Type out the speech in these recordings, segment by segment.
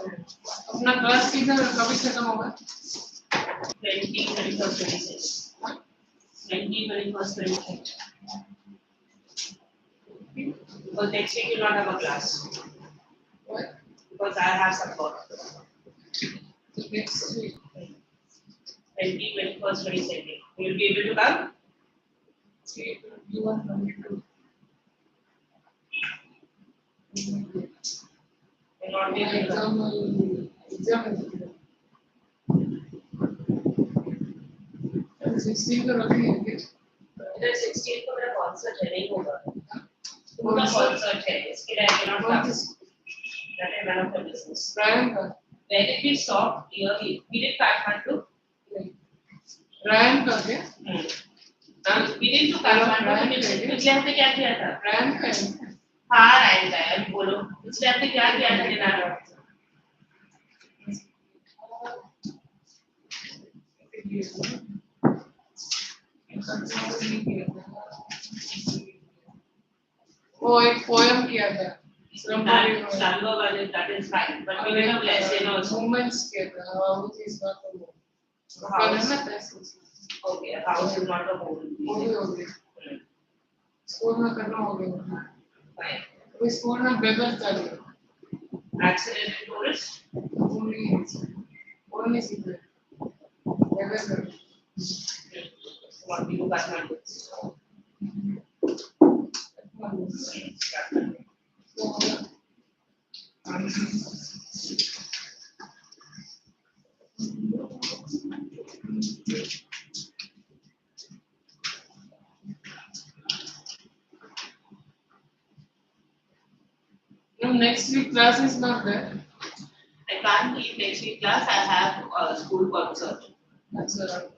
अपना क्लास कभी खत्म होगा? 20, 21st, 26. 20, 21st, 26. Because next week you will not have a class. What? Because I have some work. Next week. 20, 21st, 22nd. You will be able to come? See, 21, 22. Will not be able to come. Exam is 16 को रखेंगे। इधर 16 को मेरा concert है, नहीं होगा। पूरा concert है, इसके लिए I cannot come. That is none of the business. Ryan का? When did we stop yearly? We did Kathmandu. Ryan का क्या? We did to Kathmandu. पिछले हफ्ते क्या किया था? Ryan का है? हाँ, Ryan का है। अभी बोलो। पिछले हफ्ते क्या किया था दिनारा? वो एक पोएम किया था। Salva वाले that is fine, but we did a lesson also. Movements किया था। Which is not a move. Okay, house is not a whole. हो गया। स्कूल में करना हो गया। Fine. वो स्कूल में बेगर चल रहा। Accident and tourist. नहीं सीखे। बेगर कर। What do you Kathmandu? No, next week class is not there. I can't leave next week class. I have a school concert. That's all right.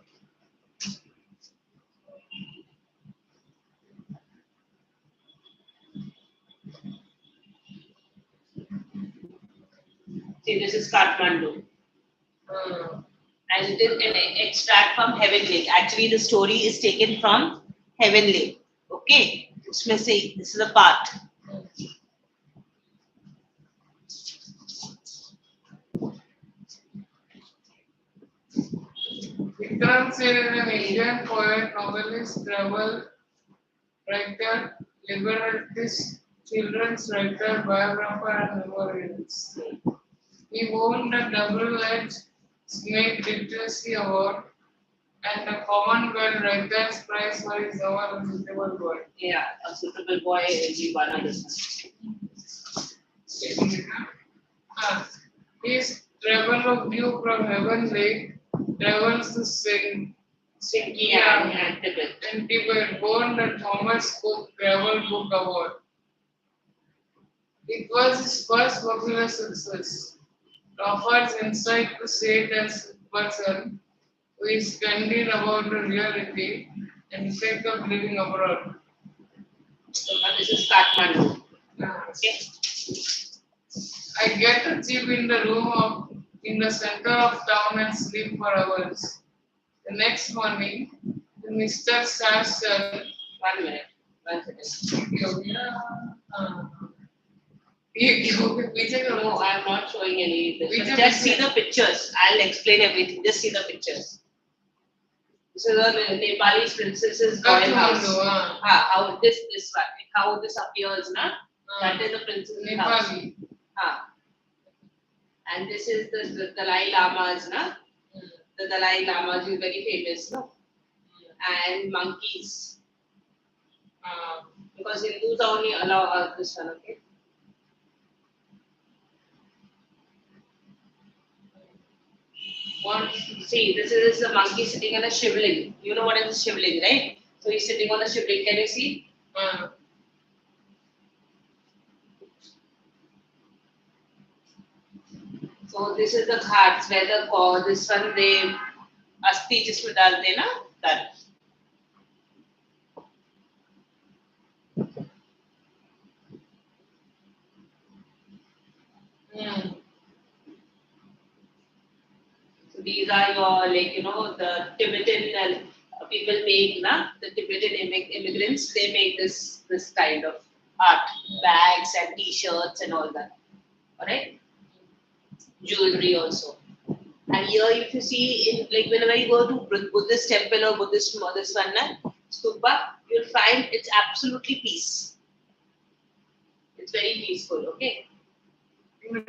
See, this is Kathmandu. And it is an extract from Heavenly. Actually, the story is taken from Heavenly. Okay? उसमें से this is a part. Vikram Sen is an Indian poet, novelist, travel writer, librettist, children's writer, biographer, and memorialist. He won the double-edged Snake Literacy Award and the Commonwealth Writers' Prize for his novel A Suitable Boy. Yeah, A Suitable Boy is one of this. His travel of view from Heaven Lake travels to Sinkia and Tibet. and Tibet won the Thomas Cook Travel Book Award. It was his first popular success. It offers insight to sage and person who is candid about the reality and effect of living abroad. So this is Kathmandu. Okay. I get to sleep in the center of town and sleep for hours. The next morning, Mr. Sarson. 1 minute. 1 second. No, I am not showing any. Just see the pictures. I'll explain everything. Just see the pictures. This is a Nepali princess's royal house. How this one, how this appears, na? That is the princess's house. And this is the Dalai Lamas, na? The Dalai Lamas is very famous, no? And monkeys. Because Hindus only allow this one, okay? See, this is a monkey sitting on a shivling. You know what is a shivling, right? So he's sitting on a shivling. Can you see? So this is the ghats where this one they asti jisme dalte na that. So these are your the Tibetan people make the Tibetan immigrants. They make this kind of art, bags and T-shirts and all that. Alright. jewelry also. And here, if you see, in like whenever you go to Buddhist temple or Buddhist this one, stupa, you'll find it's absolutely peace. It's very peaceful. Okay. No,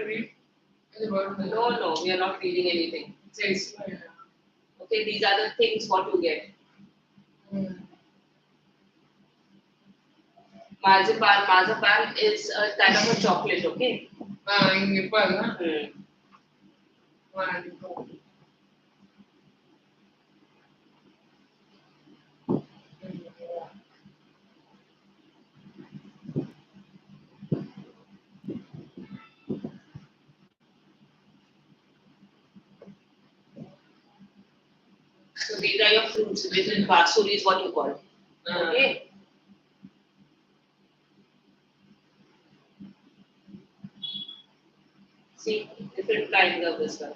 we are not reading anything. Okay, these are the things what you get. Marzipan is a kind of a chocolate. Okay. In Nepal, huh? So these are your fruits, which is basuri is what you call. Okay. See, different kinds of this one.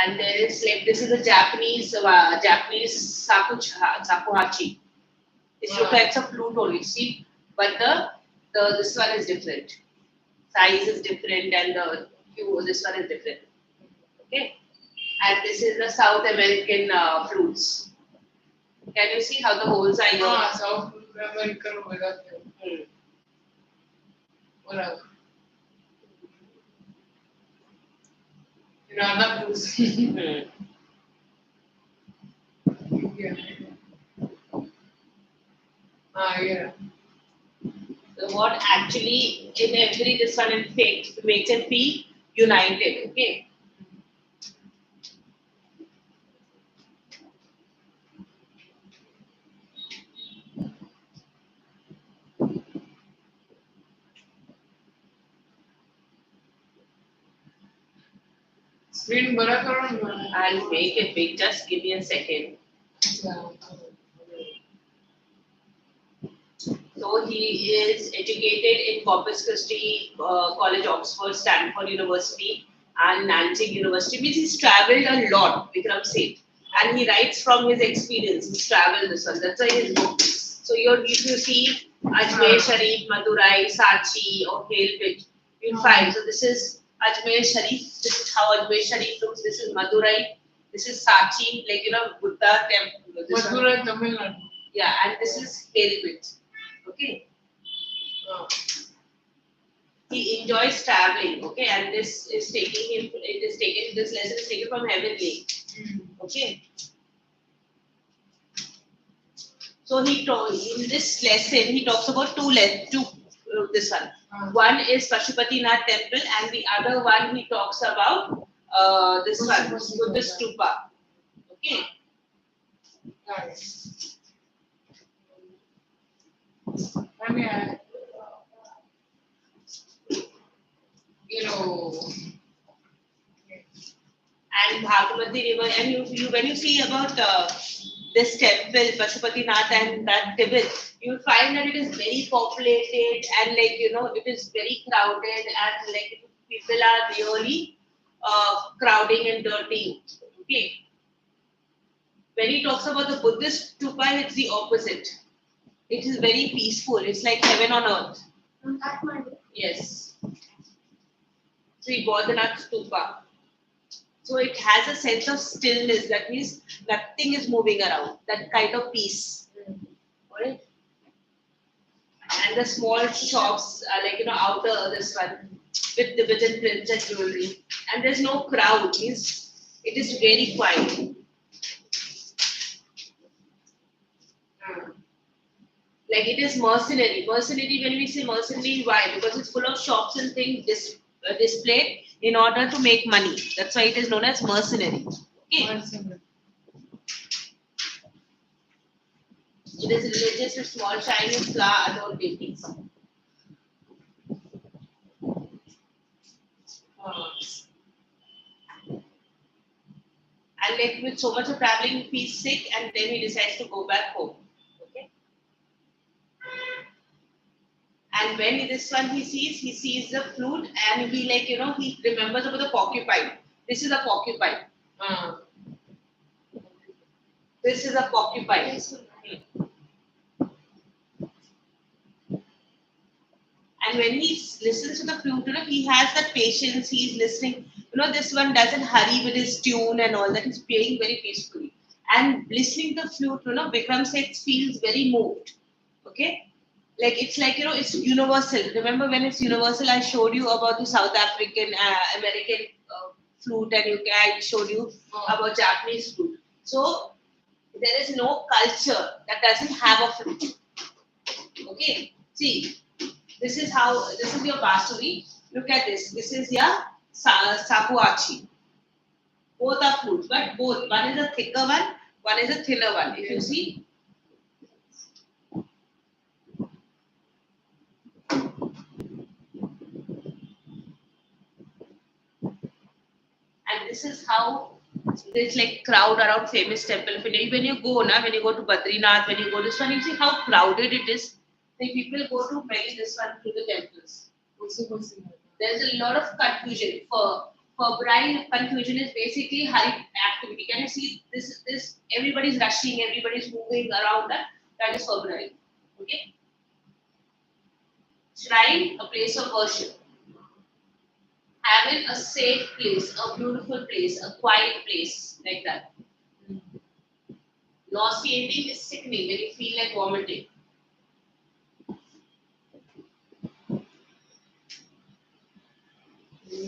And there is like this is a Japanese sakuhachi. It looks like a flute only, see, but the this one is different. Size is different and the hue this one is different. Okay, and this is the South American flutes. Can you see how the holes are here? South American होगा क्या? Whatever. Another flutes. Yeah. Yeah. So what actually in every this one in fact makes it be united. Okay. Screen बड़ा करो ना. I'll make it big. Just give me a second. So he is educated in Corpus Christi College, Oxford, Stanford University, and Nanjing University. Means he's travelled a lot, Vikram said, and he writes from his experience. He's travelled this one. That's why his book. So if you see Ajmer Sharif, Madurai, Sachi, or Halebit, you'll find. So this is Ajmer Sharif. This is how Ajmer Sharif looks. This is Madurai. This is Sachi, like Buddha temple. Madurai, Tamil Nadu. Yeah, and this is Halebit. Okay. He enjoys traveling. Okay, and this is taking him. This lesson is taken from Heavenly. Okay. So in this lesson he talks about two this one. One is Pashupatinath temple, and the other one he talks about this one, Buddhist stupa. Okay. I mean, and Bhagavati river, and you when you see about this temple, Pashupatinath and that temple, you'll find that it is very populated and it is very crowded and people are really crowding and dirty. Okay. When he talks about the Buddhist stupa, it's the opposite. It is very peaceful. It's like heaven on earth. Kathmandu. Yes. Sri Bodhanath stupa. So it has a sense of stillness. That means nothing is moving around. That kind of peace. Right? And the small shops are outer this one with Tibetan princess jewelry. And there's no crowd. Means it is very quiet. Like it is mercenary. Mercenary, when we say mercenary, why? Because it's full of shops and things displayed in order to make money. That's why it is known as mercenary. Okay. It is religious with small Chinese flower adorned deities. And with so much of traveling, he's sick and then he decides to go back home. Okay. And when this one he sees the flute and he he remembers about the porcupine. This is a porcupine. This is a porcupine. And when he listens to the flute, he has that patience. He is listening. this one doesn't hurry with his tune and all that. He's playing very peacefully. And listening to the flute, Vikram Seth feels very moved. Okay? Like it's like, it's universal. Remember when it's universal, I showed you about the South African, American flute, and I showed you about Japanese flute. So there is no culture that doesn't have a flute. Okay? See, this is your basuri. Look at this. This is your sapuachi. Both are flutes, but both. One is a thicker one is a thinner one. If you see, and this is how there's like crowd around famous temple. When you go to Badrinath, when you go this one, you see how crowded it is. Like people go to many this one to the temples. There's a lot of confusion. For bride, confusion is basically hurried activity. Can you see this? Everybody's rushing, everybody's moving around. That is for bride. Okay. Shrine, a place of worship. Having a safe place, a beautiful place, a quiet place, like that. Nauseating is sickening when you feel like vomiting.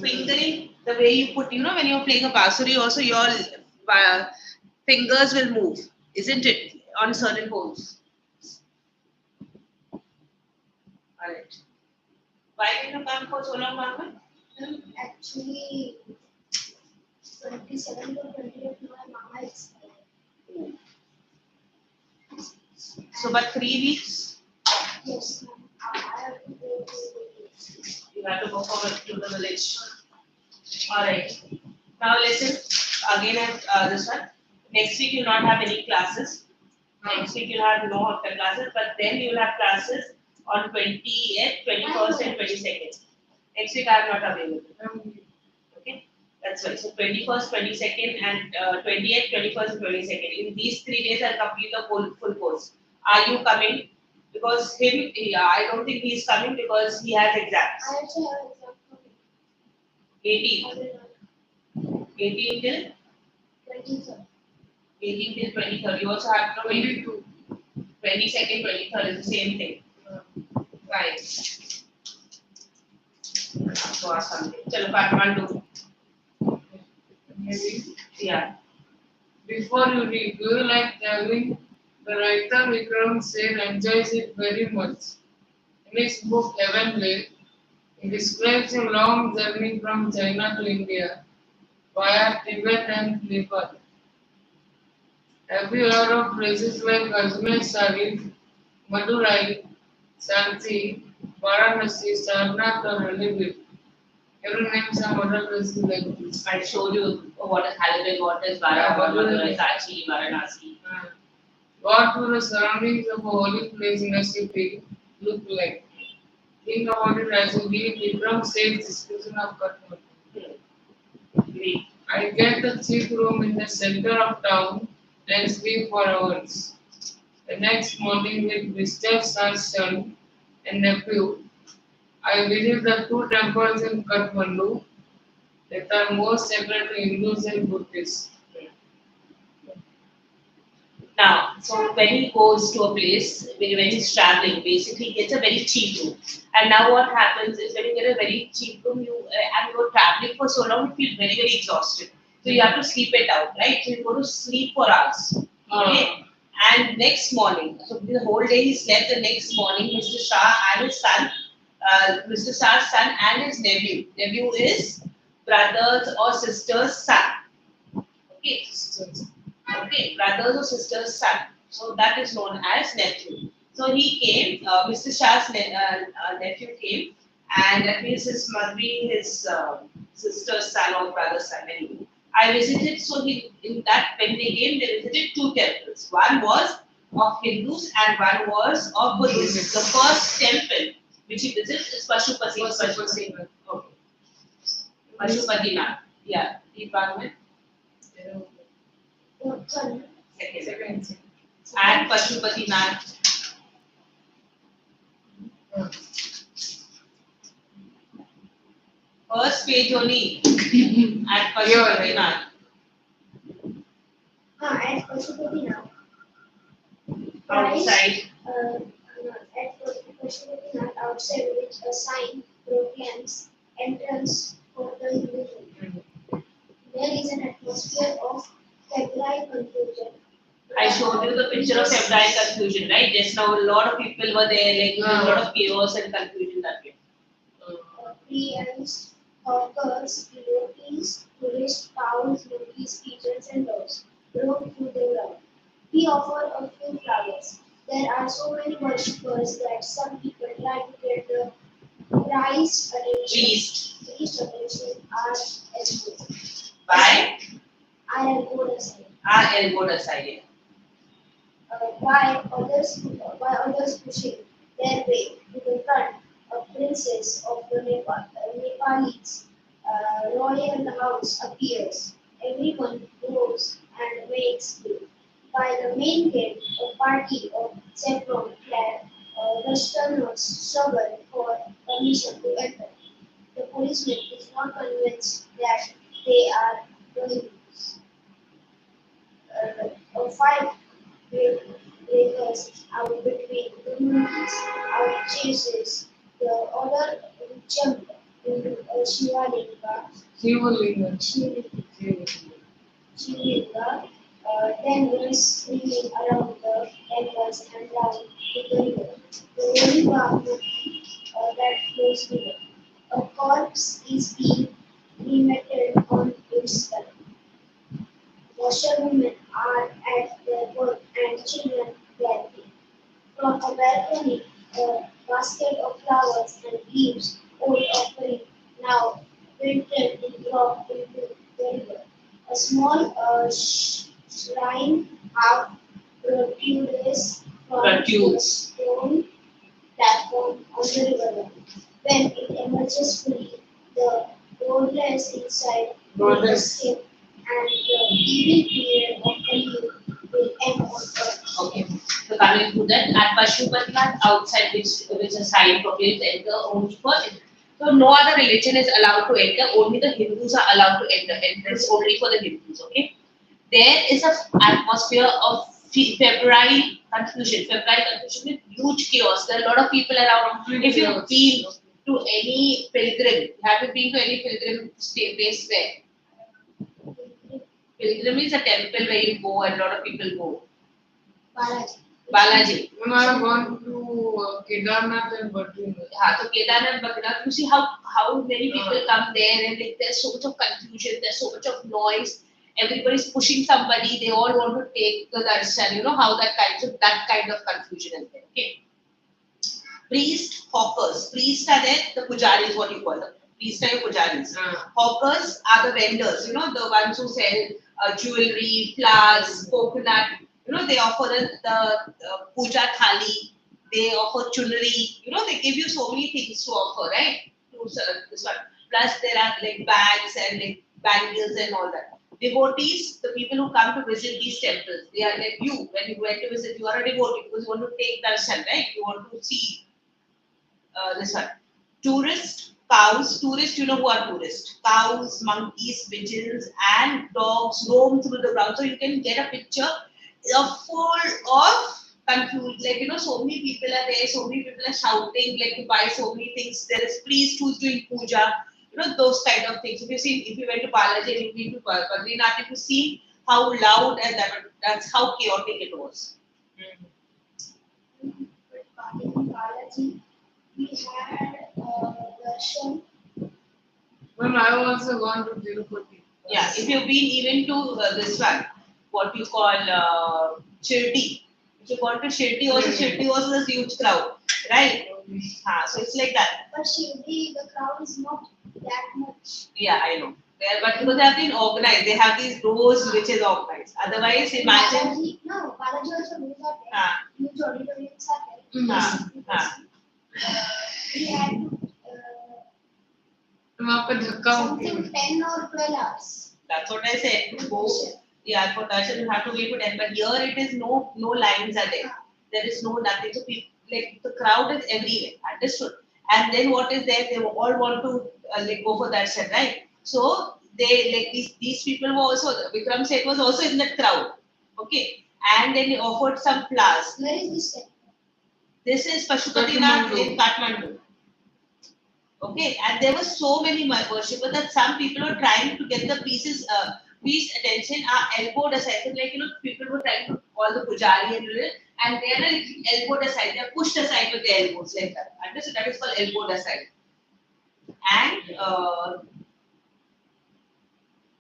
Fingering, the way you put, when you're playing a basuri, also your fingers will move, isn't it? On certain holes. Alright. Why did you come for so long, Mama? Actually, 27 to 28, my mama is there. So, but 3 weeks? Yes, ma'am. I have to go to the village. You have to go to the village. Alright. Now listen, again this one. Next week you'll not have any classes. Next week you'll have no after classes, but then you'll have classes on 20th, 21st and 22nd. Next week I am not available. Okay, that's why. So 21st, 22nd and 28th, 21st and 22nd. In these 3 days I'll complete the full course. Are you coming? Because I don't think he's coming because he has exams. I also have exam coming. 18th. 18 till 23rd. 18 till 23rd. You also have 22. 22nd, 23rd is the same thing. Right. So ask something. Chalo, Kathmandu. Maybe. Yeah. Before you read, do you like traveling? The writer Vikram Seth enjoys it very much. In his book Heavenly, he describes a long journey from China to India via Tibet and Nepal. Have you heard of places like Ajmer Sharif, Madurai, Sanchi, Varanasi, Sarnath, or Halibut? Every name some other places like this. I showed you what is Halibut, what is Madurai, Sanchi, Varanasi. What do the surroundings of a holy place in a city look like? Think about it as you read Vikram Seth's description of Kathmandu. Great. I get a cheap room in the center of town and sleep for hours. The next morning, with Mr. Sar's son and nephew, I visit the 2 temples in Kathmandu that are most sacred to Hindus and Buddhists. Now, so when he goes to a place, when he's traveling, basically he gets a very cheap room. And now what happens is when you get a very cheap room, and you're traveling for so long, you feel very, very exhausted. So you have to sleep it out, right? So you go to sleep for hours. Okay? And next morning, so the whole day he slept, the next morning, Mr. Shah and his son, Mr. Shah's son and his nephew. Nephew is brother's or sister's son. Okay? Okay, brothers or sisters' son. So that is known as nephew. So he came, Mr. Shah's nephew came, and that means his must be his sister's son or brother's son. Anyway, I visited. So in that when they came, they visited 2 temples. One was of Hindus and one was of Buddhists. The first temple which he visits is Pashupati. Okay. Pashupatinath. Yeah. Department. Second. And Pashupatinath. First page only at You're right. Pashupatinath. At Pashupatinath. Outside. At Pashupatinath outside which a sign proclaims entrance for the Hindu. There is an atmosphere of febrile confusion. I showed you the picture of febrile confusion, right? Just now, a lot of people were there, like a lot of chaos and confusion that way. Priest, hawkers, devotees, tourists, cows, monkeys, pigeons, and dogs roam through the ground. We offer a few flowers. There are so many worshippers that some people try to get the priest attention are elbowed. Why? Are elbowed aside. Are elbowed aside. By others pushing their way to the front, a princess of the Nepalese royal house appears. Everyone goes and makes way. By the main gate, a party of saffron-clad Westerners struggle for permission to enter. The policeman is not convinced that they are Rohingyas. Five breakers out between the movies, out chases. The other jumped into a Shivalinga. Shivalinga, then went screaming around the temples and down to the river. The holy Babu that flows river. A corpse is being cremated on its stomach. Washerwomen are at their work and children playing. From a balcony, a basket of flowers and leaves, old offering, now wilted to drop into the river. A small shrine half protrudes from the stone platform on the river bank. When it emerges fully, the goddess inside will escape and the evil period of Kali will end on earth. Okay. So coming to that, at Pashupatinath outside which a sign proclaims enter only for it. So no other religion is allowed to enter, only the Hindus are allowed to enter. Entrance only for the Hindus, okay? There is an atmosphere of febrile confusion. Febrile confusion with huge chaos. There are a lot of people around. If you've been to any pilgrim, have you been to any pilgrim place where? Pilgrim is a temple where you go and a lot of people go. Balaji. When I have gone to Kedarnath and Badrinath. So Kedarnath, Badrinath, you see how many people come there and like, there's so much of confusion, there's so much of noise. Everybody's pushing somebody. They all want to take the darshan. You know how that kind of confusion is there. Okay. Priest, hawkers. Priests are there. The pujaris, what you call them. Priests are your pujaris. Hawkers are the vendors. You know the ones who sell jewelry, flowers, coconut. You know they offer the puja thali. They offer chunari. You know they give you so many things to offer, right? To this one. Plus there are like bags and like bangles and all that. Devotees, the people who come to visit these temples, they are like you. When you went to visit, you are a devotee because you want to take darshan, right? You want to see this one. Tourists, cows. Tourists, you know who are tourists? Cows, monkeys, pigeons, and dogs roam through the ground. So you can get a picture full of confused. Like you know, so many people are there. So many people are shouting. Like to buy so many things. There is priest who's doing puja. You know those kind of things. If you went to Balaji and you went to Badrinath, you see how loud and that's how chaotic it was. Balaji, we had darshan. When I also gone to Tirupati. Yeah, if you've been even to this one, what you call Shirdi. If you gone to Shirdi, also Shirdi was a huge crowd, right? So it's like that. But Shirdi, the crowd is not that much. Yeah, I know. But because they have been organized, they have these rows which is organized. Otherwise, imagine. Balaji also knows that. Huge auditoriums are there. We had something 10 or 12 hours. That's what I said. Go. Yeah, for darshan you have to wait for 10. But here it is no lines are there. There is no nothing. So people, like the crowd is everywhere. Understood? and then what is there? They all want to like go for that set, right? So they like these people were also Vikram Seth was also in that crowd, okay, and then he offered some flowers. Where is this temple? This is Pashupatinath in Kathmandu. Okay, and there were so many worshippers that some people were trying to get the priest's attention are elbowed aside. So like people were trying to call the pujari and they are like elbowed aside. They are pushed aside with their elbows like that. Understood? That is called elbowed aside. And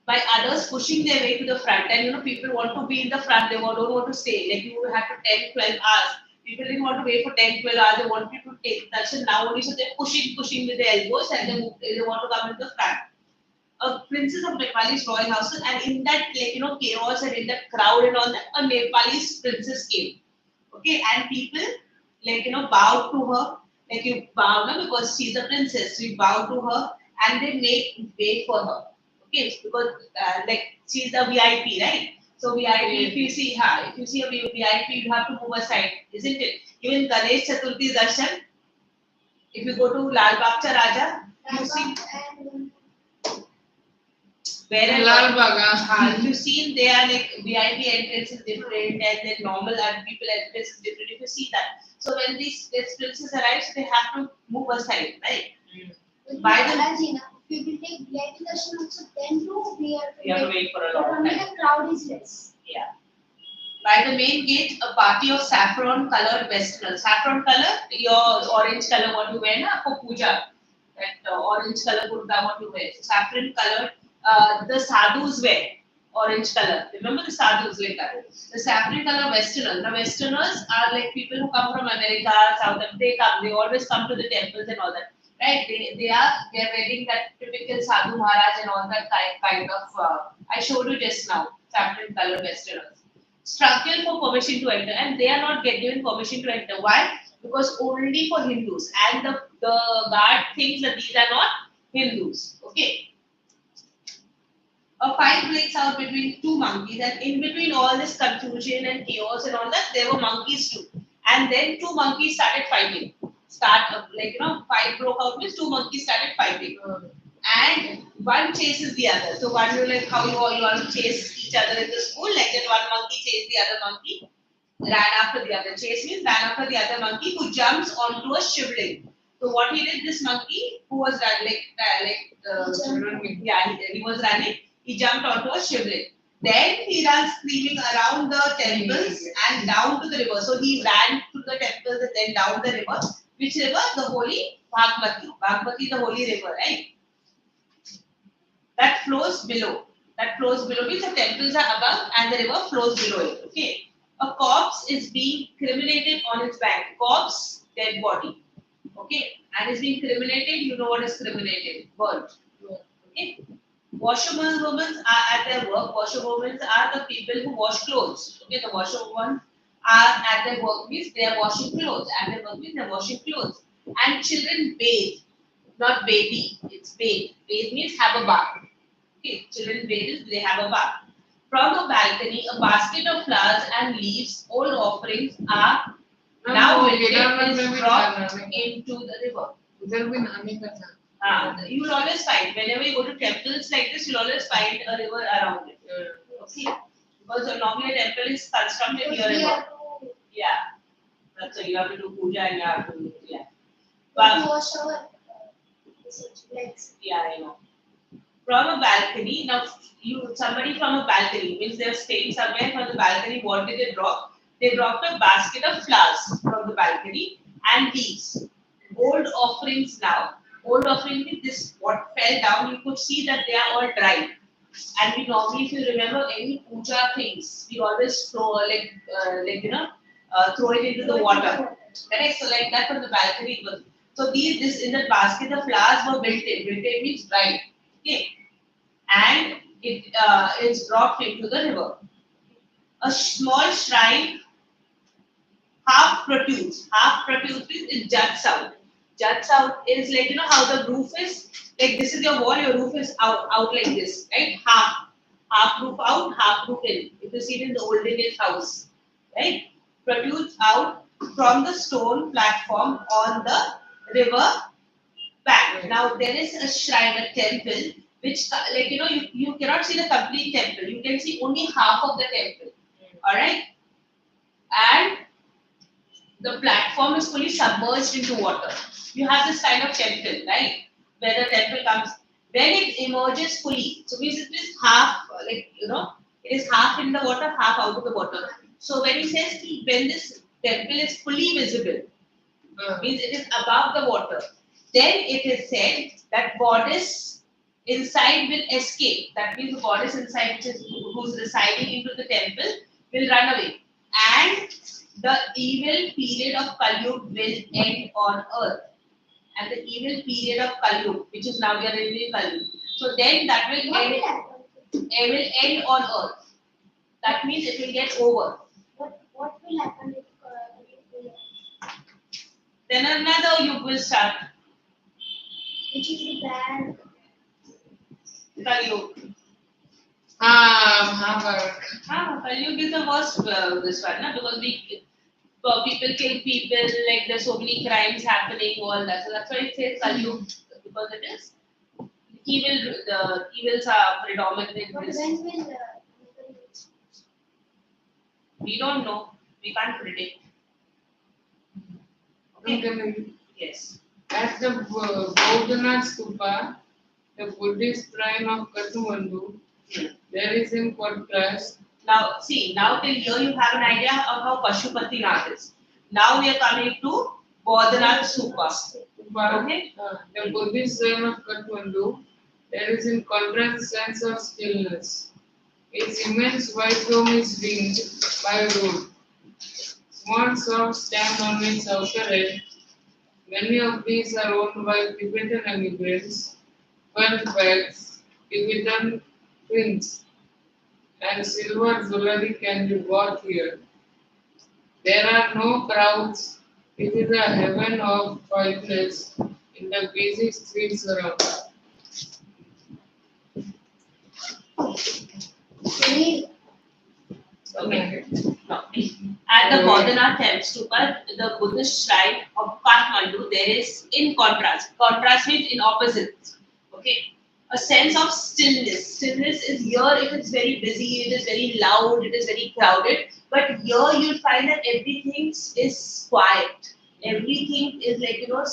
by others pushing their way to the front, and people want to be in the front. They don't want to stay. Like you have to 10, 12 hours. People didn't want to wait for 10, 12 hours. They wanted to take darshan now only. So they're pushing with their elbows and they want to come in the front. A princess of Nepal's royal house, and in that chaos and in that crowd and all that, a Nepalese princess came. Okay, and people bowed to her. Like you bow now because she's a princess. So you bow to her and they make way for her. Okay, because like she's a VIP, right? So VIP, if you see a VIP, you have to move aside, isn't it? Even Ganesh Chaturthi Darshan, if you go to Lal Bagh Raja, you see wherever if you see they are like VIP entrance is different and then normal people entrance is different. If you see that, so when these princes arrive, they have to move aside, right? By the if we will take VIP darshan also, then too we have to wait for a long time. The crowd is less. Yeah. By the main gate, a party of saffron-colored Westerners. Saffron color, your orange color, what you wear na, for puja. That orange color kurta, what you wear. So saffron colored, the sadhus wear orange color. Remember the sadhus like that. The saffron color Westerners. The Westerners are like people who come from America, South Africa. They always come to the temples and all that. Right? They are wearing that typical sadhu Maharaj and all that kind of. I showed you just now. Saffron colored Westerners. Struggle for permission to enter, and they are not given permission to enter. Why? Because only for Hindus, and the guard thinks that these are not Hindus. Okay. A fight breaks out between two monkeys, and in between all this confusion and chaos and all that, there were monkeys too. And then two monkeys started fighting. Fight broke out means two monkeys started fighting. And one chases the other. So one you like how you all want to chase each other in the school, like that one monkey chased the other monkey, ran after the other. Chase means ran after the other monkey who jumps onto a shivling. So what he did, this monkey who was he was running, he jumped onto a shivling. Then he ran screaming around the temples and down to the river. So he ran to the temples and then down the river. Which river? The holy Bhagmati. Bhagmati, the holy river, right? That flows below. Means the temples are above and the river flows below it. Okay. A corpse is being cremated on its bank. Corpse, dead body. Okay. And is being cremated. You know what is cremated? Burnt. Okay. Washerwomen are at their work. Washerwomen are the people who wash clothes. Okay. The washerwomen are at their work means they are washing clothes. At their work means they are washing clothes. And children bathe. Not baby. It's bathe. Bathe means have a bath. Okay, children bathe, they have a bath. From a balcony, a basket of flowers and leaves, old offerings are now dropped into the river. You will always find, whenever you go to temples like this, you will always find a river around it. Okay, because normally a temple is constructed near a river. Yeah, that's why you have to do puja and you have to, yeah. But, yeah, I know. From a balcony, now somebody from a balcony means they're staying somewhere from the balcony. What did they drop? They dropped a basket of flowers from the balcony and leaves. Old offerings now. Old offering means this what fell down. You could see that they are all dried. And we normally, if you remember any puja things, we always throw throw it into the water. Correct? So like that from the balcony was. So this in the basket of flowers were wilted. Wilted means dried. Okay. And it is dropped into the river. A small shrine half protrudes. Half protrudes means it juts out. Juts out is like how the roof is. Like this is your wall, your roof is out like this, right? Half roof out, half roof in. If you see it in the olden age house, right? Protrudes out from the stone platform on the river back. Now there is a shrine, a temple, which like you cannot see the complete temple. You can see only half of the temple. All right, and the platform is fully submerged into water. You have this kind of temple, right? Where the temple comes, when it emerges fully. So means it is half, it is half in the water, half out of the water. So when he says when this temple is fully visible, means it is above the water, then it is said that goddess inside will escape. That means the goddess inside, which is who's residing into the temple, will run away, and the evil period of Kali Yuga will end on earth. And the evil period of Kali Yuga, which is now we are in Kali Yuga. So then that will end on earth. That means it will get over. What will happen if then another yuga will start. which is the bad? Kali Yuga. Kali Yuga is the worst this one, na? Because people kill people, like there's so many crimes happening, all that. So that's why it says Kali Yuga, because it is evil. The evils are predominant in But this. when will We don't know. We can't predict. Okay. Yes. At the Bodhanath Stupa, the Buddhist shrine of Kathmandu, there is in contrast. Now, see, now till here you have an idea of how Pashupatinath is. Now we are coming to Bodhanath Stupa. Okay. The Buddhist shrine of Kathmandu, there is in contrast sense of stillness. Its immense white dome is ringed by a road. Small shops stand on its outer edge. Many of these are owned by Tibetan immigrants, wealth bags, Tibetan prints, and silver jewelry can be bought here. There are no crowds. It is a heaven of quietness in the busy streets around. Okay. No. At the Bodhanath Stupa, the Buddhist shrine of Kathmandu, there is in contrast. Contrast means in opposite. Okay. A sense of stillness. Stillness is here, it is very busy, it is very loud, it is very crowded. But here you'll find that everything is quiet. Everything is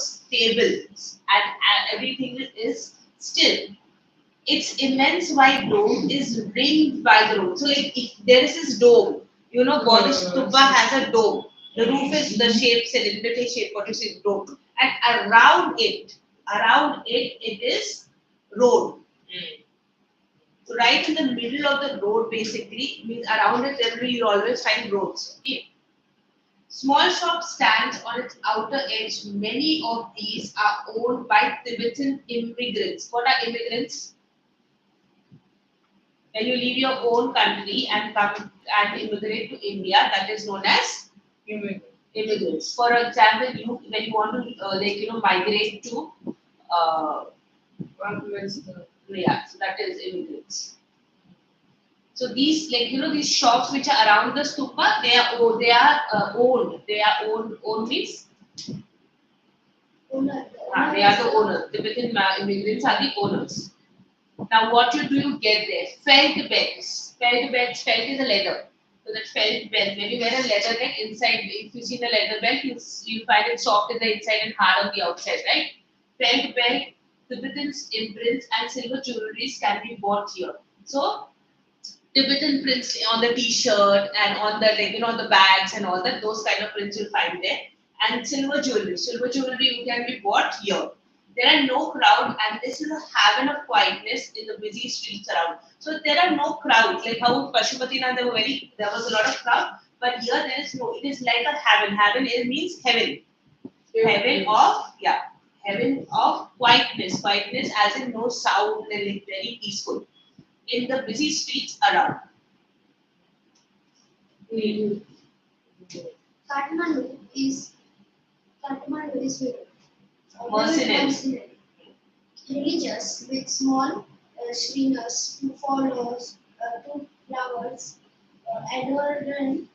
stable, and everything is still. Its immense white dome is ringed by the road. So if there is this dome, Bodhist Stupa has a dome. The roof is the shape, cylindrical shape, what you see, dome. And around it, it is road. So right in the middle of the road, basically, means around it, you always find roads. Okay. Small shop stands on its outer edge. Many of these are owned by Tibetan immigrants. What are immigrants? When you leave your own country and come and immigrate to India, that is known as immigrants. For example, when you want to migrate to One place. yeah, so that is immigrants. So these these shops which are around the stupa, they are owned. They are owned means they are the owners. Tibetan immigrants are the owners. Now, what you get there? Felt belts. Felt is a leather. So that felt belt. When you wear a leather net inside, if you see the leather belt, you find it soft in the inside and hard on the outside, right? Felt belt, Tibetan imprints and silver jewelries can be bought here. So Tibetan prints on the T-shirt and on the the bags and all that. Those kind of prints you'll find there. And silver jewelry. Silver jewelry can be bought here. There are no crowd, and this is a haven of quietness in the busy streets around. So there are no crowds. Like how Pashupatinath, there was a lot of crowd, but here there is no. It is like a heaven. Heaven means heaven. Heaven of quietness. Quietness as in no sound and very peaceful in the busy streets around. Kathmandu is Mercenary. Religious with small sringers, 2 followers, 2 flowers, adorn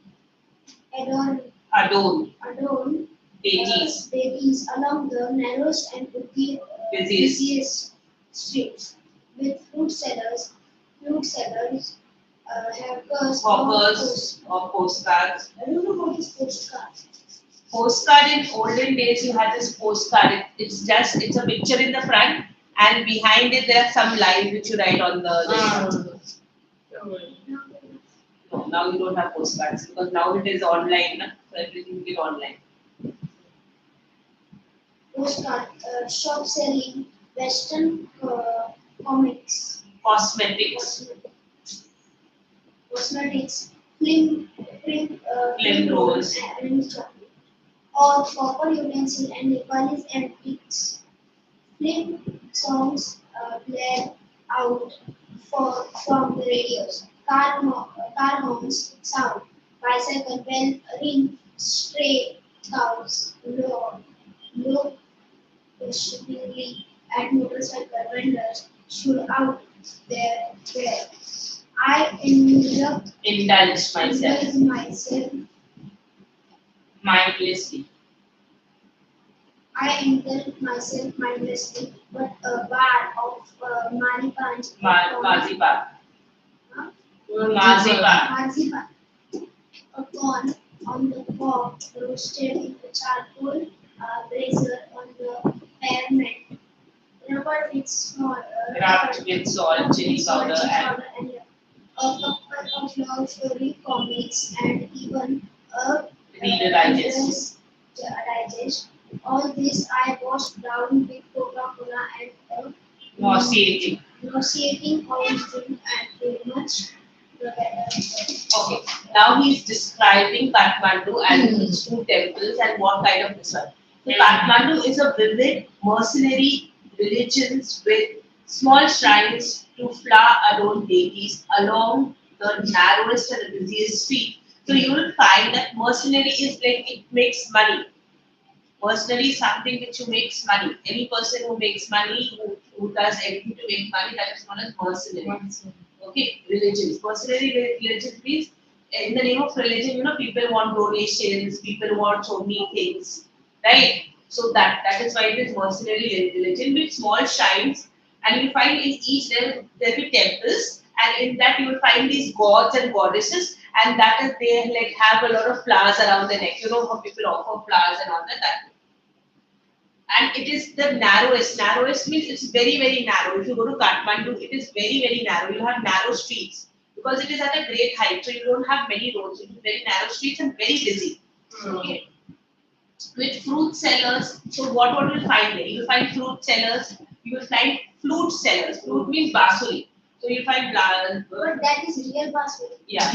Adorn. dailies along the narrowest and busiest streets, with hackers, hawkers or postcards. I don't know what is postcards. Postcard in olden days, you had this postcard. It's a picture in the front, and behind it there are some lines which you write on the. No, now you don't have postcards because now it is online, na? So everything is online. Postcard shop selling Western comics, Cosmetics, film rolls. or copper utensil and Nepalese antiques. Film songs blare out from the radios. Car horns sound. Bicycle bell ring. Stray cows look questioningly at motorcycle vendors shoot out their I Indulge myself indulge myself. mindlessly. I indulge myself mindlessly, but a bar of maripans Marzipan. huh? Marzipan. Marzipan, a corn on the cob roasted in the charcoal brazier on the pavement, rubber with small Wrapped with salt, chili powder, and a couple of love story comics and even a Reader Digest. digest. All this I washed down with Coca-Cola and Nauseating. nauseating orange drink and pretty much the better. Okay, now he's describing Kathmandu and its two temples and what kind of this one. So Kathmandu is a vivid mercenary religions with small shrines to flower-adorned deities along the narrowest and the busiest street. So you will find that mercenary is like it makes money. Mercenary is something which you makes money. Any person who makes money, who does everything to make money, that is known as mercenary. Okay, religions. Mercenary religion means in the name of religion, people want donations, people want so many things, right? So that is why it is mercenary religion with small shrines, and you find in each there will be temples, and in that you will find these gods and goddesses, and that is they like have a lot of flowers around the neck. You know how people offer flowers and all that. And it is the narrowest. Narrowest means it's very, very narrow. If you go to Kathmandu, it is very, very narrow. You have narrow streets because it is at a great height. So you don't have many roads. It is very narrow streets and very busy. Okay. With fruit sellers, so what will you find there? You will find fruit sellers. You will find flute sellers. Flute means basuri. So you find But that is real basket. yeah,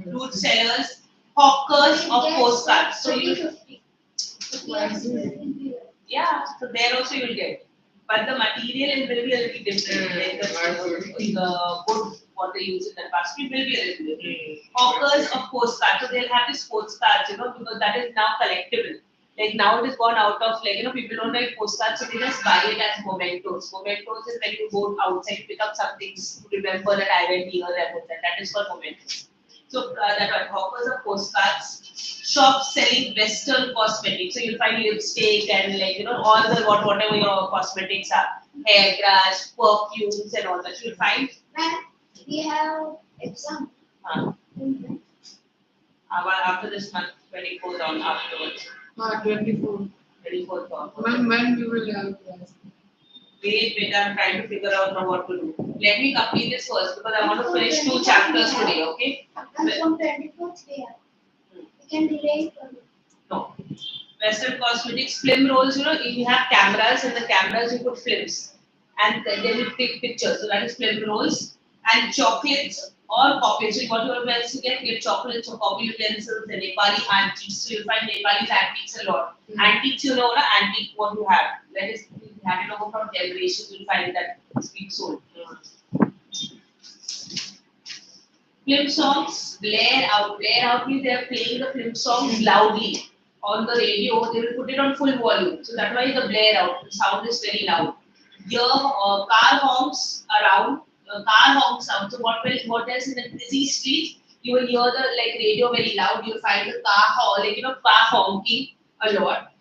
fruit sellers, hawkers of postcards. So you yeah, so there also you will get. But the material will be a little different. Like the wood, what they use in the basket will be a little different. Hawkers of postcards, so they'll have these postcards, because that is now collectible. Like now it is gone out of people don't like postcards, so they just buy it as mementos. Mementos is when you go outside, pick up some things to remember that I went here and that is called mementos. So that are hawkers of postcards. Shops selling Western cosmetics. So you'll find lipstick and all the whatever your cosmetics are, hair brush, perfumes and all that. You'll find. And we have exam. After this month, 24th on afterwards. 24th. 24th on. When we will have class? Wait, I'm trying to figure out now what to do. Let me complete this first because I want to finish 2 chapters today, okay? And from 24th we have. We can delay it. No. Western cosmetics, film rolls, you have cameras and the cameras you put films and then you take pictures. So that is film rolls and chocolates or coffee. So what you are else you get chocolates or coffee utensils and Nepali antiques. So you'll find Nepali antiques a lot. Antiques, antique what you have. That is handed over from generations, you'll find that it's being sold. Film songs blare out. Blare out means they are playing the film songs loudly. On the radio, they will put it on full volume. So that's why the blare out. The sound is very loud. Here, car honks around. Car honks sound. So what else in the busy street? You will hear the radio very loud. You will find the car car honking. a lot.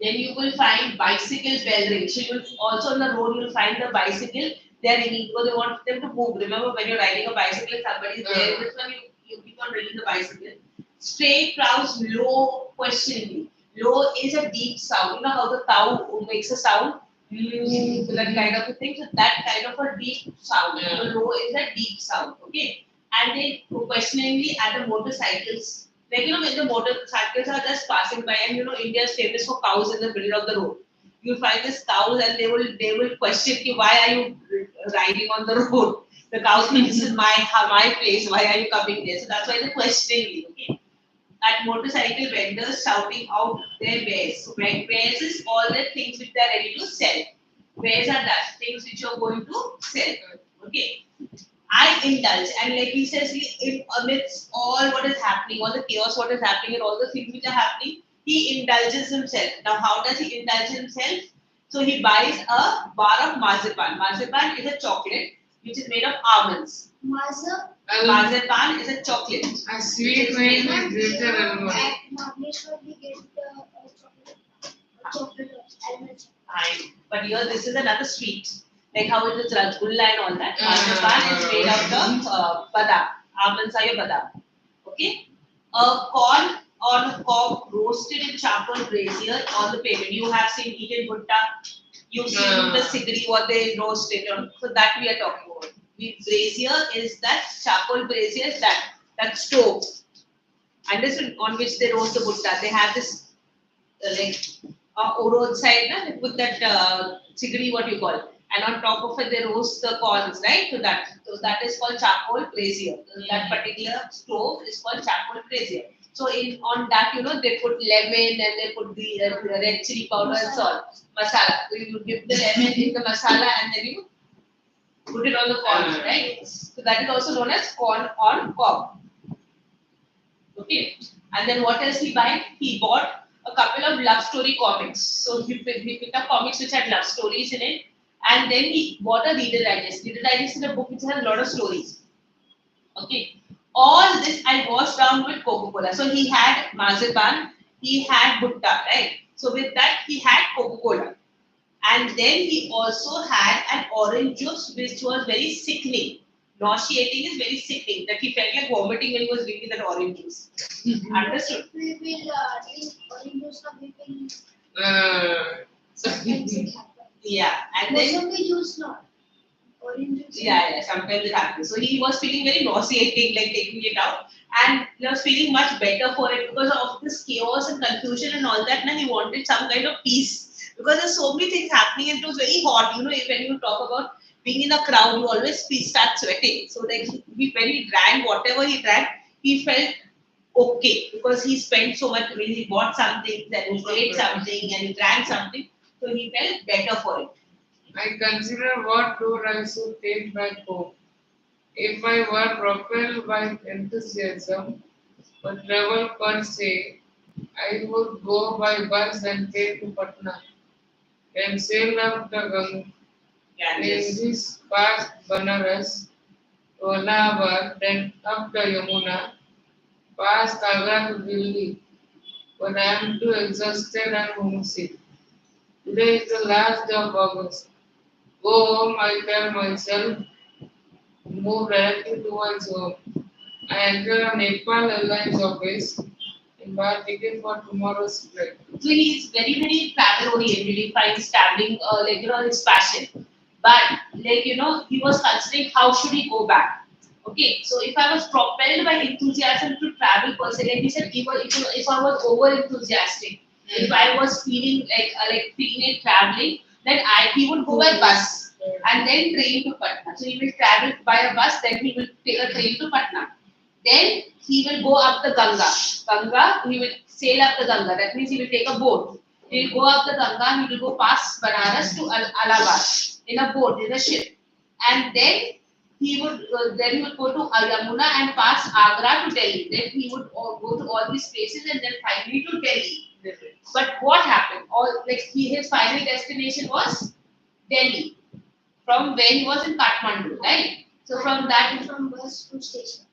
Then you will find bicycle bell ring. So you will also on the road you will find the bicycle. They are ringing because they want them to move. Remember when you're riding a bicycle, somebody is there. This one you keep on ringing the bicycle. Straight crowds, low questioningly. Low is a deep sound. You know how the cow makes a sound? So that kind of a thing. So that kind of a deep sound. Yeah. The low is a deep sound. Okay. And they questioningly at the motorcycles. Like when the motorcycles are just passing by, and India is famous for cows in the middle of the road. You find these cows, and they will question you, why are you riding on the road? The cows think this is my place. Why are you coming there? So that's why they're questioning you. Okay. At motorcycle vendors shouting out their wares. So wares is all the things which they are ready to sell. Wares are that things which you are going to sell. Okay. I indulge, and like he says, amidst all what is happening, all the chaos what is happening, and all the things which are happening, he indulges himself. Now, how does he indulge himself? So he buys a bar of marzipan. Marzipan is a chocolate which is made of almonds. Marzipan is a chocolate. A sweet wine is greater than one. At Mahabaleshwar we get chocolate almond. But here this is another sweet. Like how it is rasgulla and all that. Marzipan is made out of badam. Almonds are your badam. Okay. Corn on a cob roasted in charcoal brazier on the pavement. You have seen eaten bhutta. You've seen the sigri, what they roasted on. So that we are talking about. Brazier is that charcoal brazier is that stove. Understood? On which they roast the bhutta. They have this roadside, na? They put that sigri, what you call, and on top of it they roast the corns, right? So that is called charcoal brazier. That particular stove is called charcoal brazier. So on that, they put lemon and they put the red chili powder and salt, masala. So you dip the lemon in the masala and then you put it on the corn, right? So that is also known as corn on cob. Okay. And then what else he buy? He bought a couple of love story comics. So he picked up comics which had love stories in it. And then he bought a Reader Digest. Reader Digest is a book which has a lot of stories. Okay. All this I washed down with Coca-Cola. So he had marzipan, he had bhutta, right? So with that he had Coca-Cola. And then he also had an orange juice which was very sickening. Nauseating is very sickening. That he felt like vomiting when he was drinking that orange juice. Understood? We will drink orange juice or we will Sometimes it happens. Yeah. And then Mosambi juice not. Orange juice. yeah, sometimes it happens. So he was feeling very nauseating, like taking it out, and he was feeling much better for it because of this chaos and confusion and all that. Now he wanted some kind of peace because there's so many things happening and it was very hot. When you talk about being in a crowd, you always start sweating. So like when he drank whatever he drank, he felt okay because he spent so much. He bought something, then he ate something, and he drank something, so he felt better for it. I consider what tour I should take back home. If I were propelled by enthusiasm for travel per se, I would go by bus and train to Patna, then sail up the Ganges past Banaras to Allahabad, then up the Yamuna, past Agra to Delhi. But I am too exhausted and homesick. Today is the last day of August. Go home, I tell myself, move directly towards home. I enter a Nepal Airlines office and buy a ticket for tomorrow's flight. So he's very, very travel oriented. He finds traveling, his passion. But he was considering how should he go back. Okay, so if I was propelled by enthusiasm to travel per se, like he said, even if I was over enthusiastic, if I was feeling like feeling it traveling, then he would go by bus and then train to Patna. So he will travel by a bus, then he will take a train to Patna. Then he will go up the Ganga, he will sail up the Ganga. That means he will take a boat. He will go up the Ganga, he will go past Banaras to Allahabad in a boat, in a ship. And then he would go to Yamuna and pass Agra to Delhi. Then he would go to all these places and then finally to Delhi. But what happened? His final destination was Delhi, from where he was in Kathmandu, right? So from that From bus to station.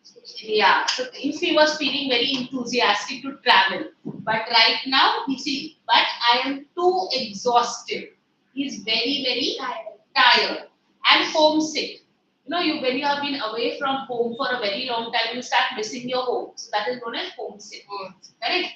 Yeah, so if he was feeling very enthusiastic to travel, but right now he see, but I am too exhausted. He's very tired and homesick. You know, you when you have been away from home for a very long time, you start missing your home. So that is known as homesick. Correct?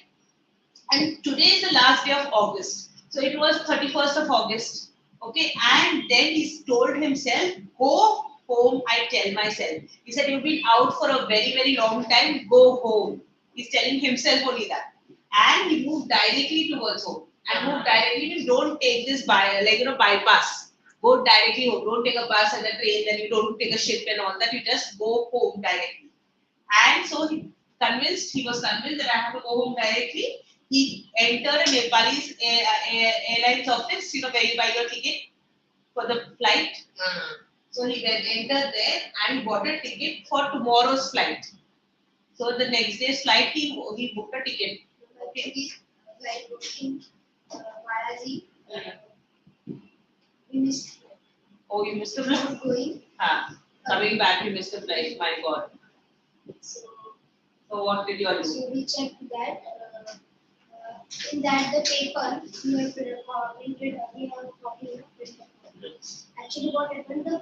And today is the last day of August. So it was 31st of August. Okay, and then he told himself, go home, I tell myself. He said, you've been out for a very long time, go home. He's telling himself only that. And he moved directly towards home. And moved directly means don't take this bypass. Go directly home. Don't take a bus and a train, then you don't take a ship and all that. You just go home directly. And so he was convinced that I have to go home directly. He entered a Nepalese airlines office, where you buy your ticket for the flight. So he entered there and he bought a ticket for tomorrow's flight. So the next day's flight, he booked a ticket. Okay. Like working Varanasi, we missed. Oh, you missed the flight? Going. Coming back, you missed the flight. My God. So what did you do? So we checked that. In that the paper we have printed we have copy of printer. Actually, what happened? The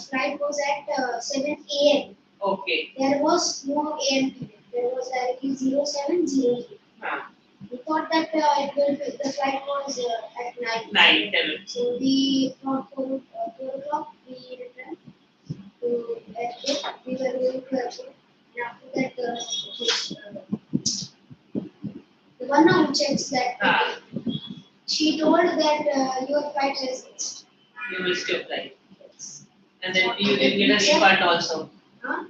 flight was at 7 a.m. Okay. There was no AM period. There was directly 07:08. We thought that the flight was at 9. 9, 10. So we from 4 o'clock we returned to airport. We were going to airport. And after that, the one who checks that she told that your flight has missed. You missed your flight. Yes. And then you didn't get a refund also.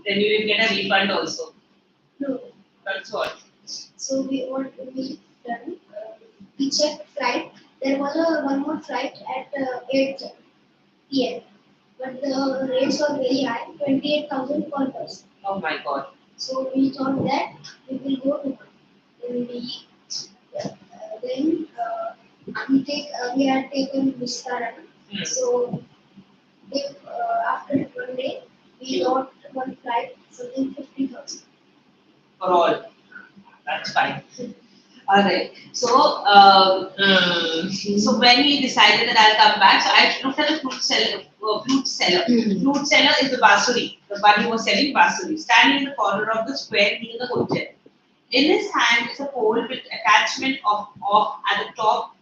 Then you didn't get a refund also. No. That's what. So we done. We checked flight. There was one more flight at 8 p.m. But the rates were very high, 28,000 per person. Oh my God. So we thought that we will go to one. Then we had taken Vistara. So if after one day we got one flight, something 50,000. For all. That's fine. Alright. So so when he decided that I'll come back, so I looked at a fruit seller. Fruit seller is the basuri. The one who was selling basuri, standing in the corner of the square near the hotel. In his hand is a pole with attachment of at the top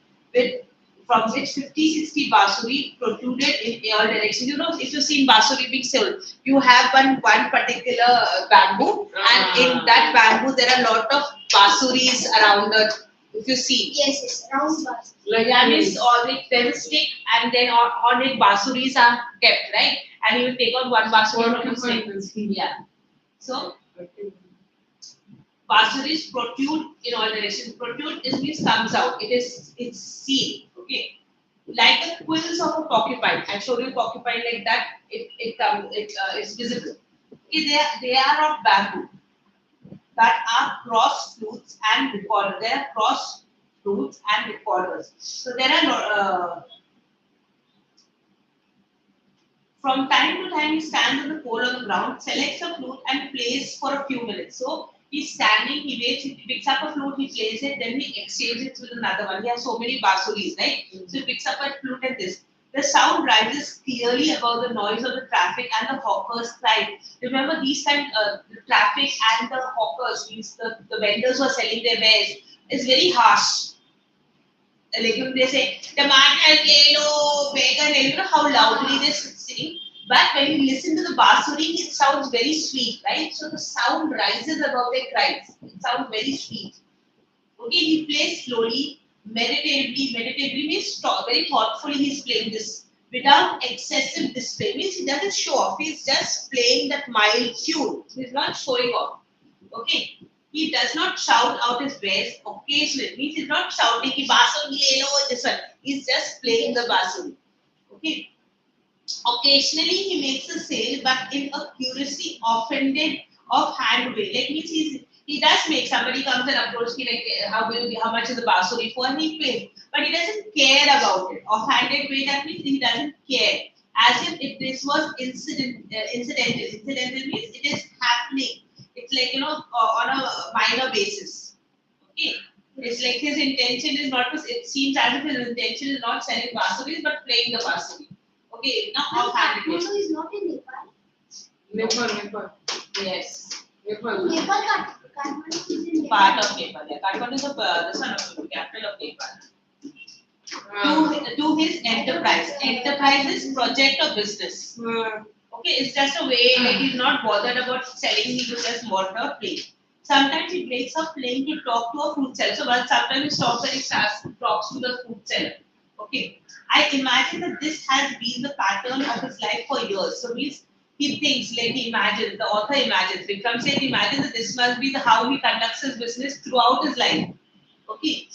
from which 50-60 basuri protruded in all directions. You know, if you've seen basuri being sold, you have one particular bamboo, and in that bamboo there are a lot of basuris around it. If you see. Yes, round basuri. That means there's a stick, and then on it basuris are kept, right? And you will take out one basuri from the stick. Yeah. So basuris protrude in all directions. Protrude means comes out. It's seen. Okay. Like the quills of a porcupine. I showed you porcupine like that. It's visible. Okay, they are of bamboo. That are cross flutes and recorders. There are cross flutes and recorders. So there are from time to time he stands on the pole on the ground, selects a flute and plays for a few minutes. So he's standing, he waits, he picks up a flute, he plays it, then he exchanges it with another one. He has so many basuris, right? So he picks up a flute and this. The sound rises clearly above the noise of the traffic and the hawkers' cry. Remember, these time the traffic and the hawkers, means the vendors who are selling their wares, is very harsh. Like when they say, tomato, kilo, bacon, you know how loudly they sing. But when you listen to the basuri, it sounds very sweet, right? So the sound rises above their cries. It sounds very sweet. Okay, he plays slowly, meditatively means very thoughtfully he's playing this without excessive display. Means he doesn't show off, he's just playing that mild tune. He's not showing off. Okay. He does not shout out his wares occasionally. Means he's not shouting ki basuri le lo this one. He's just playing the basuri. Okay. Occasionally he makes a sale, but in a curiously offended, offhand way. Like means he does make, somebody comes and approaches me like how much is the basuri for, and he pays, but he doesn't care about it. Offhanded way, that means he doesn't care, as if this was incidental. Incidental means it is happening. It's like minor basis. Okay. It's like his intention is not to, it seems as if his intention is not selling basuris but playing the basuri. Okay, now offhand it is. Kathmandu is not in Nepal. Nepal. Yes. Nepal. Kathmandu is in Nepal. Part of Nepal. Yeah. Kathmandu is the son of the capital of Nepal. To his enterprise. Enterprise is project or business. Okay, it's just a way, like he's not bothered about selling, he will just want to play. Sometimes he breaks up playing to talk to a fruit seller. So sometimes he stops and he talks to the fruit seller. Okay. I imagine that this has been the pattern of his life for years. So he thinks, like he imagines, the author imagines, Vikram said he imagines that this must be how he conducts his business throughout his life. Okay.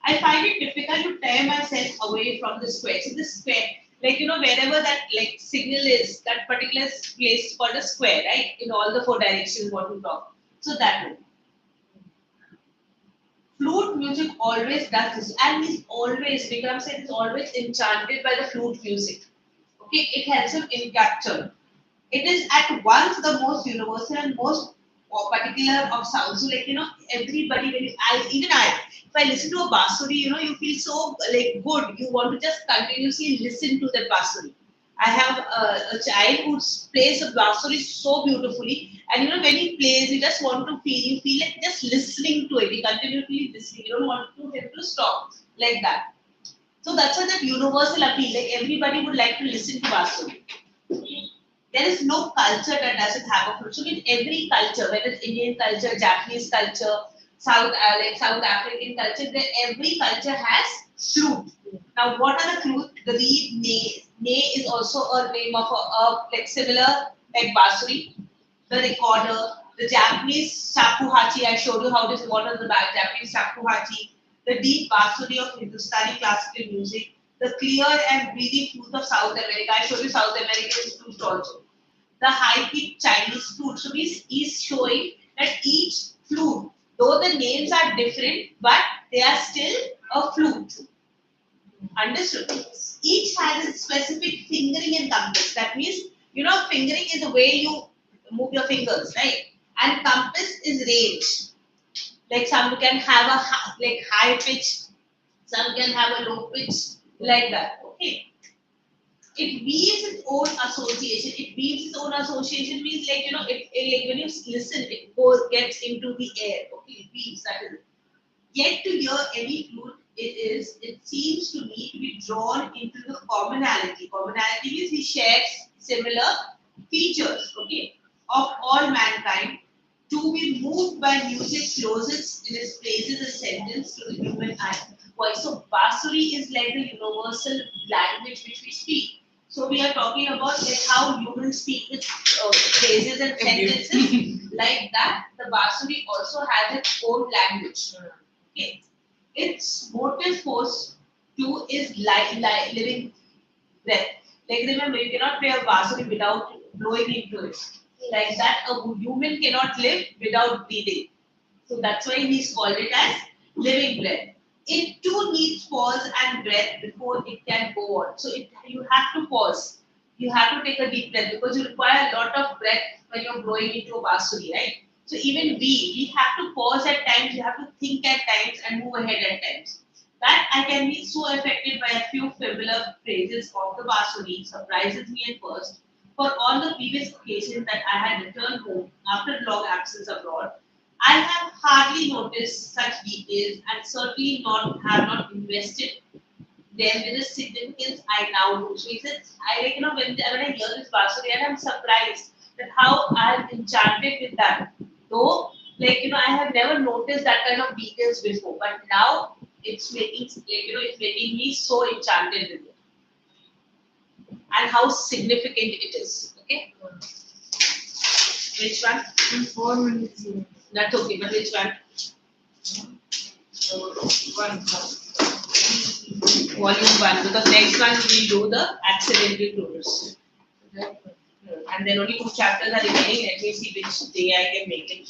I find it difficult to tear myself away from the square. So the square, like wherever that like signal is, that particular place is called a square, right? In all the 4 directions what we talk. So that way. Flute music always does this, and he's always, Vikram said, is always enchanted by the flute music. Okay, it helps him in capture. It is at once the most universal and most particular of sounds. So, like everybody, if I listen to a basuri, you feel so like good. You want to just continuously listen to that basuri. I have a child who plays a basuri so beautifully, and when he plays, you just want to you feel like just listening to it. You continuously listening. You don't want him to stop like that. So that's why that universal appeal. Like everybody would like to listen to basuri. There is no culture that doesn't have a flute. So in every culture, whether it's Indian culture, Japanese culture, South African culture, every culture has flute. Now, what are the flute? The reed, ney. Ney is also a name of a like similar like basuri. The recorder, the Japanese shakuhachi. I showed you how this. What is the Japanese shakuhachi? The deep basuri of Hindustani classical music. The clear and breathy flute of South America. I showed you South American flute also. The high-pitched Chinese flute. So he's showing that each flute, though the names are different, but they are still a flute. Understood? Each has a specific fingering and compass. That means, fingering is the way you move your fingers, right? And compass is range. Like some can have a high pitch, some can have a low pitch, like that. Okay. It weaves its own association. It weaves its own association means like like when you listen, it gets into the air. Okay, it weaves, that is it. Yet to hear any flute, it seems to me to be drawn into the commonality. Commonality means he shares similar features, okay, of all mankind. To be moved by music closest in its places a sentence to the human eye. Voice. So basuri is like the universal language which we speak. So we are talking about like how humans speak with phrases and sentences. Like that, the basuri also has its own language. Okay. Its motive force too is living breath. Like remember, you cannot play a basuri without blowing into it. Like that, a human cannot live without breathing. So that's why he's called it as living breath. It too needs pause and breath before it can go on. So you have to pause. You have to take a deep breath because you require a lot of breath when you're blowing into a basuri, right? So even we have to pause at times, you have to think at times and move ahead at times. That I can be so affected by a few familiar phrases of the basuri surprises me at first. For all the previous occasions that I had returned home after long absence abroad, I have hardly noticed such details and certainly have not invested them with the significance I now do. So he says, I like when I hear this basuri and I'm surprised that how I'm enchanted with that. Though I have never noticed that kind of details before, but now it's making it's making me so enchanted with it and how significant it is. Okay. Which one? In 4 minutes. That's okay, but which one? One. Volume 1, because next one we will do the accidental tours. And then only 2 chapters are remaining. Let me see which day I can make it.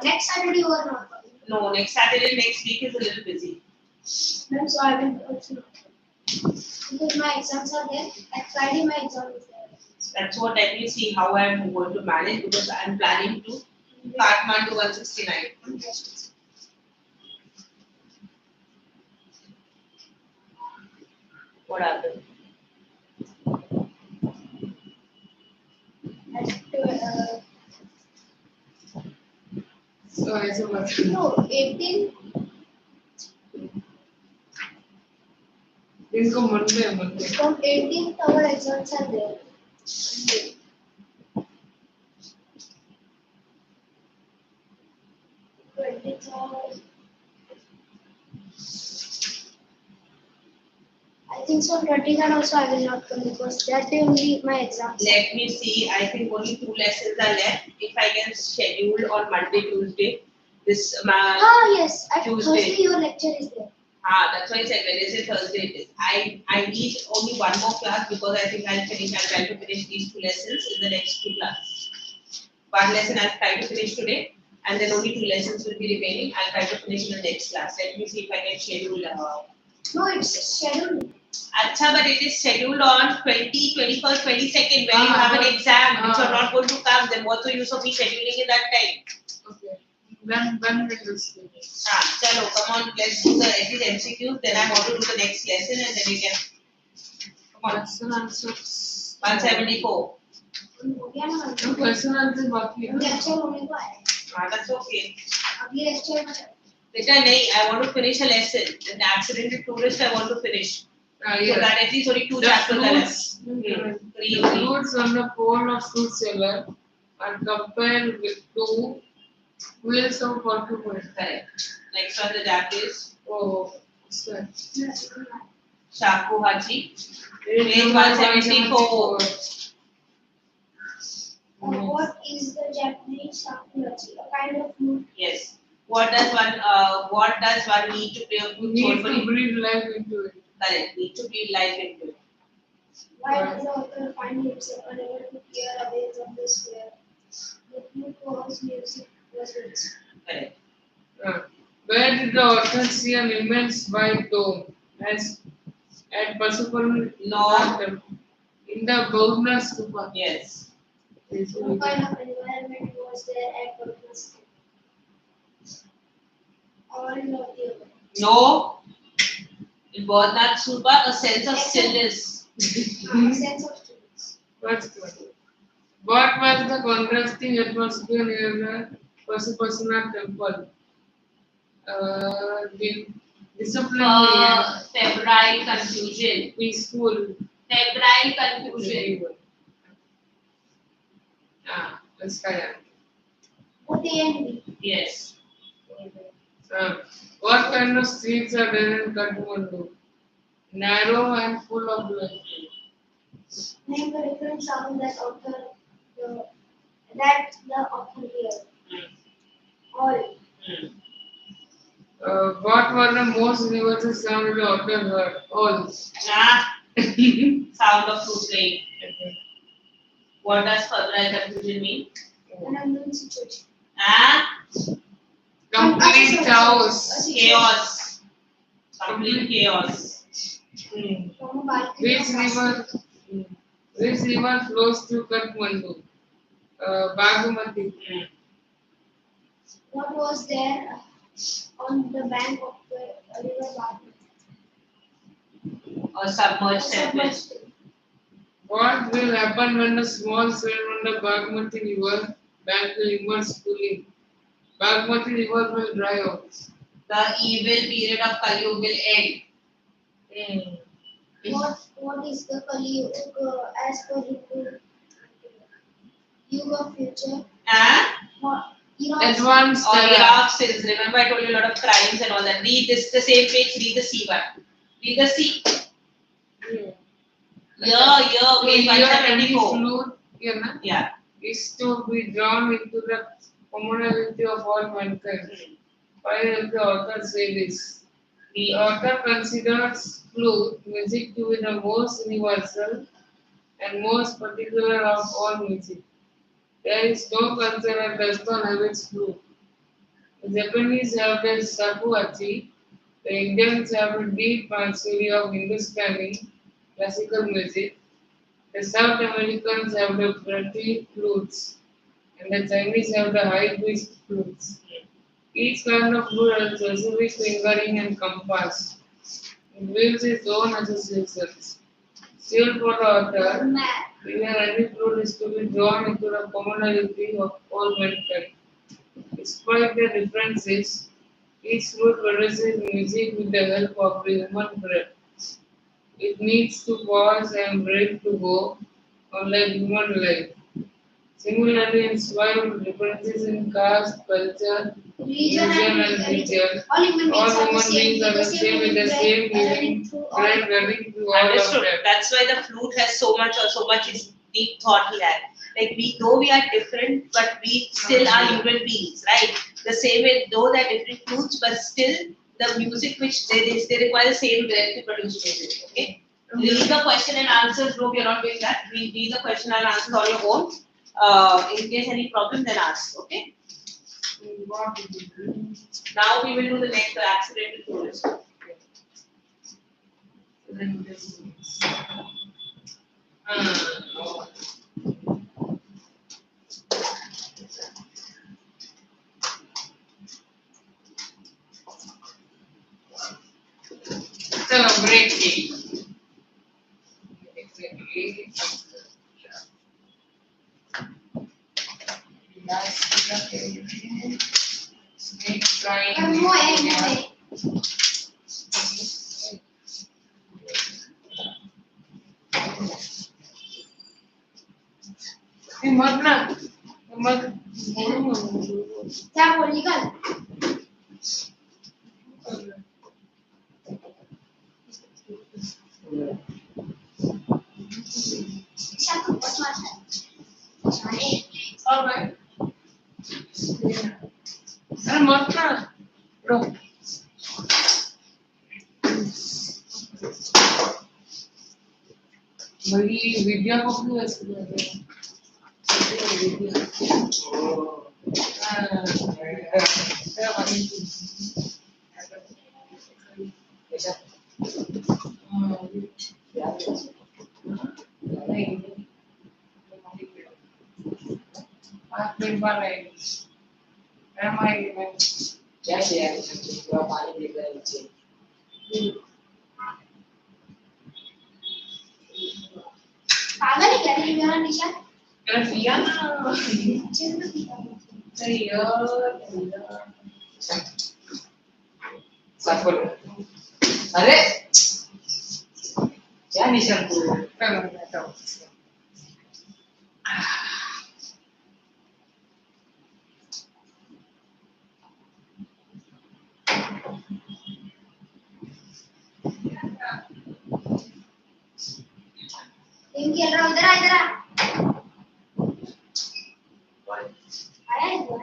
Next Saturday or not? No, next Saturday, next week is a little busy. Then so I will also because my exams are there. At Friday my exam is there. That's what let me see how I'm going to manage because I'm planning to Kathmandu 169. What happened? So ऐसे बता. No, 18. इनको Monday. From 18th our exams are there. I think so. 23rd also I will not come because that day only my exams. Let me see. I think only 2 lessons are left. If I can schedule on Monday, Tuesday, this Yes. At Tuesday. Thursday your lecture is there. That's why I said Wednesday, Thursday it is. I need only one more class because I think I'll try to finish these 2 lessons in the next 2 classes. One lesson I'll try to finish today, and then only 2 lessons will be remaining. I'll try to finish in the next class. Let me see if I can schedule. No, it's scheduled. Acha, but it is scheduled on 20, 21st, 22nd when you have an exam which you're not going to come. Then what's the use of me scheduling in that time? Okay. Then will you see? Chalo, come on, let's do the at least MCQs. Then I want to do the next lesson and then we can. Come on. Question answers. 174. No question answers बाकी है. Lecture होने को आया. That's okay. अगले lecture में. Beta, nahi, I want to finish a lesson. And the accidental tourist I want to finish. Yeah. So that at least only 2 The chapters are left. fruits, the fruits on the pole of fruit seller are compared with 2 wheels of porcupine. Correct. Next one the gap is Oh, sir. Shaku Haji. Page 174. What is the Japanese shakuhachi? A kind of fruit. Yes. What does one need to play a good Need role for to it? breathe life into it. Correct. Need to breathe life into it. Why does the author find himself unable to clear away from this fear? The fruit was music was released. Correct. Where did the author see an immense white dome as at Pasupal? No. In the Bhuvna Stupa. Yes. What kind of environment was there at Burmese? All of the above. No. In Bodhnath Stupa, a sense of stillness. Sense of stillness. First one. What was the contrasting atmosphere near the Pasupasana temple? The discipline, Febrile confusion. peaceful. Febrile confusion. Let's try that. What the enemy? Yes. What kind of streets are there in Kathmandu? Narrow and full of life. Name the different sound that the author heard. All. What were the most universal sound the author heard? All. Sound of fruit rain. What does febrile confusion mean? An unknown situation. Complete chaos. Chaos. Complete chaos. From a balcony Which of castle. river flows through Kathmandu? Bagmati. What was there on the bank of the river Bagmati? A submerged tempest. What will happen when a small stream on the Bagmati river bank will immerse fully? Bagmati river will dry out. The evil period of Kali Yuga will end. What is the Kali Yuga as per Hindu Yuga future? Advanced Iraq sins. Remember I told you a lot of crimes and all that. Read this, the same page, read the C one. Read the C. Page 174. Yeah. Is to be drawn into the commonality of all mankind. Why does the author say this? The author considers flute music to be the most universal and most particular of all music. There is no culture that does not have its flute. The Japanese have the shakuhachi, the Indians have a deep mastery of Hindustani classical music, the South Americans have the pretty flutes, and the Chinese have the high-pitched flutes. Each kind of flute has specific fingering and compass. It builds its own associations. Still for the author, here any flute is to be drawn into the commonality of all mankind. Despite the differences, each flute produces music with the help of the human breath. It needs to pause and breathe to go, unlike human life. Similarly, in spite of differences in caste, culture, religion, and region, all human beings are the same with the same living breath running through all of Understood. them. That's why the flute has so much is deep thought he had. Like we though we are different, but we still are human beings, right? The same way, though they're different flutes, but still the music which they require the same breath to produce music. Okay. Read the question and answers. No, we are not doing that. Read the question and answers on your own. In case any problem, then ask. Okay. Now we will do the next accidental fluids. चलो break की exactly snake trying मत ना मत क्या बोली कल Alright. अरे मत ना रो बड़ी विद्या को भी वैसे लगे पागल है क्या तेरी मेरा निशा अरे क्या निशान को इनकी अल्लाह उधर आ इधर आ आया इधर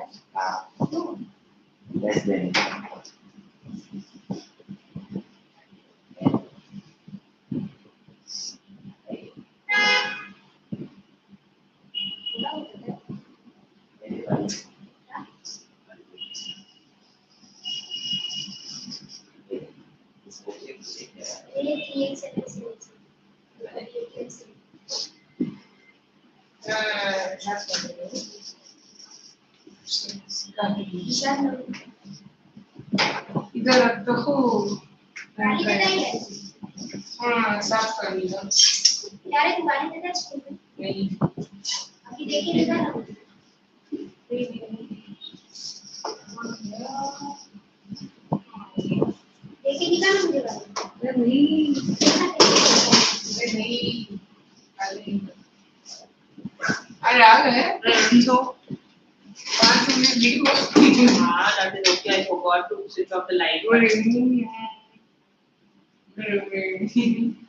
तू बस दे इधर रख दो गाली देता ही है हाँ साफ कर लीजिए यार तू गाली देता है स्कूल में नहीं अभी देखिए देता ना देखिए निकाल मुझे गाली नहीं अरे आ गए तो 5 मिनट देखो Ah, that is okay. I forgot to switch off the light. What do you mean?